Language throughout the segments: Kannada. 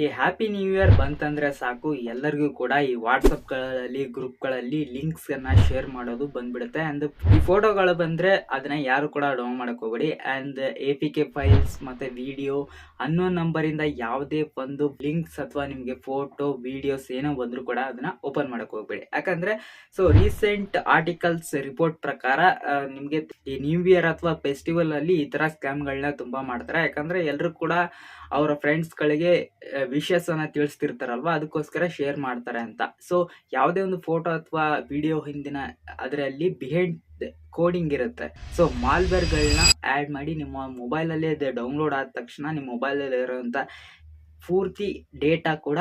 ಈ ಹ್ಯಾಪಿ ನ್ಯೂ ಇಯರ್ ಬಂತಂದ್ರೆ ಸಾಕು, ಎಲ್ಲರಿಗೂ ಕೂಡ ಈ ವಾಟ್ಸಪ್ಗಳಲ್ಲಿ ಗ್ರೂಪ್ಗಳಲ್ಲಿ ಲಿಂಕ್ಸ್ನ ಶೇರ್ ಮಾಡೋದು ಬಂದ್ಬಿಡುತ್ತೆ. ಅಂಡ್ ಈ ಫೋಟೋಗಳು ಬಂದರೆ ಅದನ್ನ ಯಾರು ಕೂಡ ಡೌನ್ ಮಾಡಕ್ಕೆ ಹೋಗಬೇಡಿ. ಆ್ಯಂಡ್ APK ಫೈಲ್ಸ್ ಮತ್ತು ವಿಡಿಯೋ ಅನ್ನೋನ್ ನಂಬರಿಂದ ಯಾವುದೇ ಒಂದು ಲಿಂಕ್ಸ್ ಅಥವಾ ನಿಮಗೆ ಫೋಟೋ ವಿಡಿಯೋಸ್ ಏನೋ ಬಂದರೂ ಕೂಡ ಅದನ್ನ ಓಪನ್ ಮಾಡಕ್ಕೆ ಹೋಗಬೇಡಿ. ಯಾಕಂದರೆ ರೀಸೆಂಟ್ ಆರ್ಟಿಕಲ್ಸ್ ರಿಪೋರ್ಟ್ ಪ್ರಕಾರ ನಿಮಗೆ ಈ ನ್ಯೂ ಇಯರ್ ಅಥವಾ ಫೆಸ್ಟಿವಲ್ ಅಲ್ಲಿ ಈ ಥರ ಸ್ಕ್ಯಾಮ್ಗಳನ್ನ ತುಂಬ ಮಾಡ್ತಾರೆ. ಯಾಕಂದರೆ ಎಲ್ಲರೂ ಕೂಡ ಅವರ ಫ್ರೆಂಡ್ಸ್ಗಳಿಗೆ ವಿಷಸ್ ಅನ್ನ ತಿಳಿಸ್ತಿರ್ತಾರಲ್ವಾ, ಅದಕ್ಕೋಸ್ಕರ ಶೇರ್ ಮಾಡ್ತಾರೆ ಅಂತ. ಸೊ ಯಾವುದೇ ಒಂದು ಫೋಟೋ ಅಥವಾ ವಿಡಿಯೋ ಹಿಂದಿನ ಅದರಲ್ಲಿ ಬಿಹೈಂಡ್ ಕೋಡಿಂಗ್ ಇರುತ್ತೆ. ಸೊ ಮಾಲ್ವೇರ್ಗಳನ್ನ ಆ್ಯಡ್ ಮಾಡಿ ನಿಮ್ಮ ಮೊಬೈಲಲ್ಲಿ ಅದು ಡೌನ್ಲೋಡ್ ಆದ ತಕ್ಷಣ ನಿಮ್ಮ ಮೊಬೈಲಲ್ಲಿ ಇರುವಂಥ ಪೂರ್ತಿ ಡೇಟಾ ಕೂಡ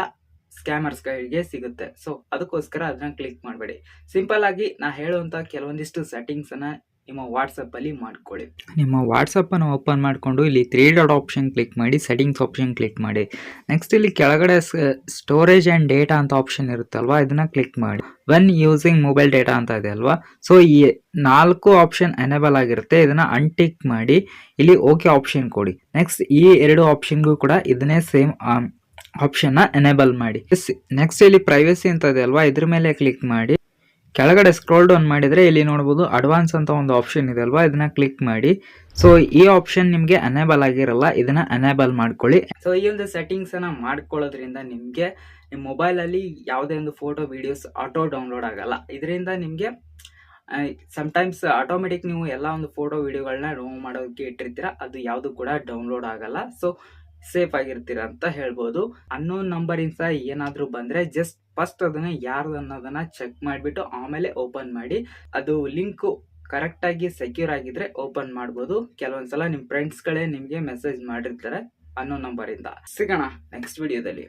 ಸ್ಕ್ಯಾಮರ್ಸ್ಗಳಿಗೆ ಸಿಗುತ್ತೆ. ಸೊ ಅದಕ್ಕೋಸ್ಕರ ಅದನ್ನ ಕ್ಲಿಕ್ ಮಾಡಬೇಡಿ. ಸಿಂಪಲ್ ಆಗಿ ನಾ ಹೇಳುವಂಥ ಕೆಲವೊಂದಿಷ್ಟು ಸೆಟ್ಟಿಂಗ್ಸನ್ನು ನಿಮ್ಮ ವಾಟ್ಸಪ್ಪಲ್ಲಿ ಮಾಡ್ಕೊಳ್ಳಿ. ನಿಮ್ಮ ವಾಟ್ಸಪ್ಪನ್ನು ಓಪನ್ ಮಾಡಿಕೊಂಡು ಇಲ್ಲಿ 3 ಡಾಟ್ ಆಪ್ಷನ್ ಕ್ಲಿಕ್ ಮಾಡಿ, ಸೆಟ್ಟಿಂಗ್ಸ್ ಆಪ್ಷನ್ ಕ್ಲಿಕ್ ಮಾಡಿ. ನೆಕ್ಸ್ಟ್ ಇಲ್ಲಿ ಕೆಳಗಡೆ ಸ್ಟೋರೇಜ್ ಆ್ಯಂಡ್ ಡೇಟಾ ಅಂತ ಆಪ್ಷನ್ ಇರುತ್ತಲ್ವಾ, ಇದನ್ನ ಕ್ಲಿಕ್ ಮಾಡಿ. ವೆನ್ ಯೂಸಿಂಗ್ ಮೊಬೈಲ್ ಡೇಟಾ ಅಂತ ಇದೆ ಅಲ್ವಾ, ಸೊ ಈ 4 ಆಪ್ಷನ್ ಎನೇಬಲ್ ಆಗಿರುತ್ತೆ. ಇದನ್ನ ಅನ್ಟಿಕ್ ಮಾಡಿ ಇಲ್ಲಿ ಓಕೆ ಆಪ್ಷನ್ ಕೊಡಿ. ನೆಕ್ಸ್ಟ್ ಈ 2 ಆಪ್ಷನ್ಗೂ ಕೂಡ ಇದನ್ನೇ ಸೇಮ್ ಆಪ್ಷನ್ನ ಎನೇಬಲ್ ಮಾಡಿ. ನೆಕ್ಸ್ಟ್ ಇಲ್ಲಿ ಪ್ರೈವಸಿ ಅಂತ ಇದೆ ಅಲ್ವಾ, ಇದ್ರ ಮೇಲೆ ಕ್ಲಿಕ್ ಮಾಡಿ. ಕೆಳಗಡೆ ಸ್ಕ್ರೋಲ್ ಡೌನ್ ಮಾಡಿದರೆ ಇಲ್ಲಿ ನೋಡ್ಬೋದು ಅಡ್ವಾನ್ಸ್ ಅಂತ ಒಂದು ಆಪ್ಷನ್ ಇದೆ ಅಲ್ವಾ, ಇದನ್ನ ಕ್ಲಿಕ್ ಮಾಡಿ. ಸೊ ಈ ಆಪ್ಷನ್ ನಿಮಗೆ ಅನೇಬಲ್ ಆಗಿರಲ್ಲ, ಇದನ್ನ ಅನೇಬಲ್ ಮಾಡ್ಕೊಳ್ಳಿ. ಸೊ ಈ ಒಂದು ಸೆಟ್ಟಿಂಗ್ಸ್ ಅನ್ನ ಮಾಡ್ಕೊಳ್ಳೋದ್ರಿಂದ ನಿಮಗೆ ನಿಮ್ಮ ಮೊಬೈಲಲ್ಲಿ ಯಾವುದೇ ಒಂದು ಫೋಟೋ ವಿಡಿಯೋಸ್ ಆಟೋ ಡೌನ್ಲೋಡ್ ಆಗಲ್ಲ. ಇದರಿಂದ ನಿಮಗೆ ಸಮ್ಟೈಮ್ಸ್ ಆಟೋಮೆಟಿಕ್ ನೀವು ಎಲ್ಲ ಒಂದು ಫೋಟೋ ವಿಡಿಯೋಗಳನ್ನ ಡೌನ್ ಮಾಡೋದಕ್ಕೆ ಇಟ್ಟಿರ್ತೀರ, ಅದು ಯಾವುದು ಕೂಡ ಡೌನ್ಲೋಡ್ ಆಗಲ್ಲ. ಸೊ ಸೇಫ್ ಆಗಿರ್ತೀರ ಅಂತ ಹೇಳ್ಬೋದು. ಅನ್ನೋನ್ ನಂಬರಿಂದ ಏನಾದರೂ ಬಂದರೆ ಜಸ್ಟ್ ಫಸ್ಟ್ ಅದನ್ನ ಯಾರ್ದು ಅನ್ನೋದನ್ನ ಚೆಕ್ ಮಾಡಿಬಿಟ್ಟು ಆಮೇಲೆ ಓಪನ್ ಮಾಡಿ. ಅದು ಲಿಂಕು ಕರೆಕ್ಟಾಗಿ ಸೆಕ್ಯೂರ್ ಆಗಿದ್ರೆ ಓಪನ್ ಮಾಡ್ಬೋದು. ಕೆಲವೊಂದ್ಸಲ ನಿಮ್ಮ ಫ್ರೆಂಡ್ಸ್ಗಳೇ ನಿಮಗೆ ಮೆಸೇಜ್ ಮಾಡಿರ್ತಾರೆ ಅನ್ನೋನ್ ನಂಬರಿಂದ. ಸಿಗೋಣ ನೆಕ್ಸ್ಟ್ ವಿಡಿಯೋದಲ್ಲಿ.